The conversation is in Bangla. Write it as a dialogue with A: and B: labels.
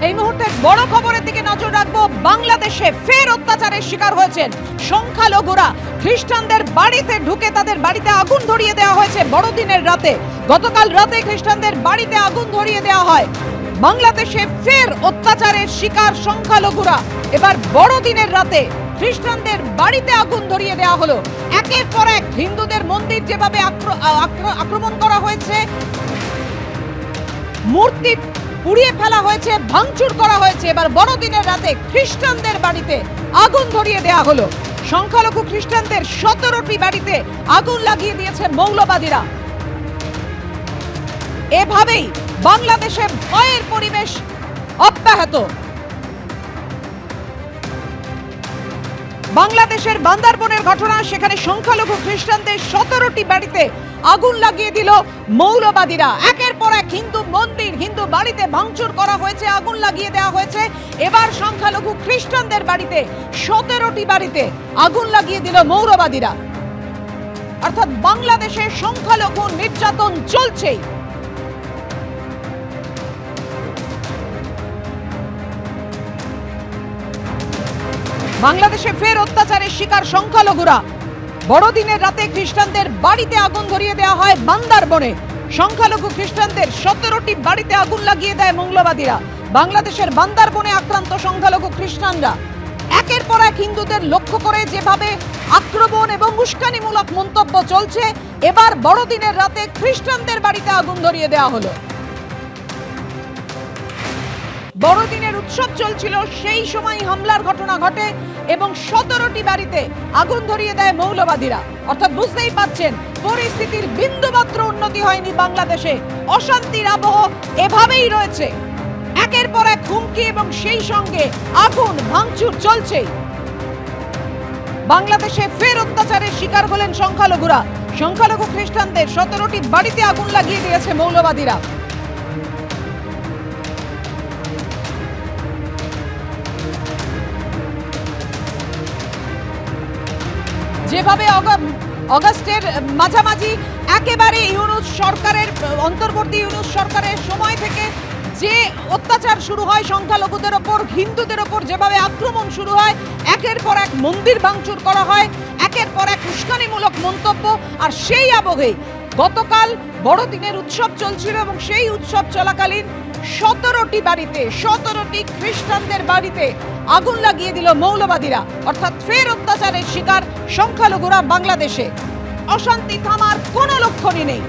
A: এই মুহূর্তে বড় খবরের দিকে নজর রাখবো। বাংলাদেশে ফের অত্যাচারের শিকার হয়েছেন সংখ্যালঘুরা। খ্রিস্টানদের বাড়িতে ঢুকে তাদের বাড়িতে আগুন ধরিয়ে দেওয়া হয়েছে বড়দিনের রাতে। গতকাল রাতে খ্রিস্টানদের বাড়িতে আগুন ধরিয়ে দেওয়া হয়। বাংলাদেশে ফের অত্যাচারের শিকার সংখ্যালঘুরা। এবার বড়দিনের রাতে খ্রিস্টানদের বাড়িতে আগুন ধরিয়ে দেওয়া হলো। একের পর এক হিন্দুদের মন্দির যেভাবে আক্রমণ করা হয়েছে, মূর্তি পুড়িয়ে ফেলা হয়েছে, ভাঙচুর করা হয়েছে, এবার বড়দিনের রাতে খ্রিস্টানদের বাড়িতে আগুন ধরিয়ে দেওয়া হলো। সংখ্যালঘু খ্রিস্টানদের 17টি বাড়িতে আগুন লাগিয়ে দিয়েছে মৌলবাদীরা। এভাবেই বাংলাদেশে ভয়ের পরিবেশ অব্যাহত। বাংলাদেশের বান্দারবনের ঘটনা, সেখানে সংখ্যালঘু খ্রিস্টানদের 17টি বাড়িতে আগুন লাগিয়ে দিল মৌলবাদীরা। একের পর এক হিন্দু মন্দির, হিন্দু বাড়িতে ভাঙচুর করা হয়েছে, আগুন লাগিয়ে দেওয়া হয়েছে। এবার সংখ্যালঘু খ্রিস্টানদের বাড়িতে 17টি বাড়িতে আগুন লাগিয়ে দিল মৌলবাদীরা। অর্থাৎ বাংলাদেশে সংখ্যালঘু নির্যাতন চলছেই। বাংলাদেশে ফের অত্যাচারের শিকার সংখ্যালঘুরা। বড়দিনের রাতে খ্রিস্টানদের বাড়িতে আগুন ধরিয়ে দেওয়া হয় বান্দারবনে। সংখ্যালঘু খ্রিস্টানদের 17টি বাড়িতে আগুন লাগিয়ে দেয় মৌলবাদীরা। বাংলাদেশের বান্দারবনে আক্রান্ত সংখ্যালঘু খ্রিস্টানরা একের পর এক হিন্দুদের লক্ষ্য করে যেভাবে আক্রমণ এবং উস্কানিমূলক মন্তব্য চলছে, এবার বড়দিনের রাতে খ্রিস্টানদের বাড়িতে আগুন ধরিয়ে দেওয়া হলো। বড়দিনের উৎসব চলছিল, সেই সময় হামলার ঘটনা ঘটে এবং 17টি বাড়িতে আগুন ধরিয়ে দেয় মৌলবাদীরা। অর্থাৎ বুঝতেই পারছেন, পরিস্থিতির বিন্দুমাত্র উন্নতি হয়নি বাংলাদেশে। অশান্তির আবহ এভাবেই রয়েছে। একের পর এক হুমকি এবং সেই সঙ্গে আগুন ভাঙচুর চলছেই। বাংলাদেশে ফের অত্যাচারের শিকার হলেন সংখ্যালঘুরা। সংখ্যালঘু খ্রিস্টানদের 17টি বাড়িতে আগুন লাগিয়ে দিয়েছে মৌলবাদীরা। যেভাবে অগাস্টের মাঝামাঝি একেবারে ইউনূস সরকারের, অন্তর্বর্তী ইউনূস সরকারের সময় থেকে যে অত্যাচার শুরু হয় সংখ্যালঘুদের ওপর, হিন্দুদের ওপর যেভাবে আক্রমণ শুরু হয়, একের পর এক মন্দির ভাঙচুর করা হয়, একের পর এক উস্কানিমূলক মন্তব্য। আর সেই আবহে গতকাল বড়দিনের উৎসব চলছিল এবং সেই উৎসব চলাকালীন 17টি বাড়িতে, 17টি খ্রিস্টানদের বাড়িতে আগুন লাগিয়ে দিল মৌলবাদীরা। অর্থাৎ ফের অত্যাচারের শিকার সংখ্যালঘুরা বাংলাদেশে। অশান্তি থামার কোনো লক্ষণই নেই।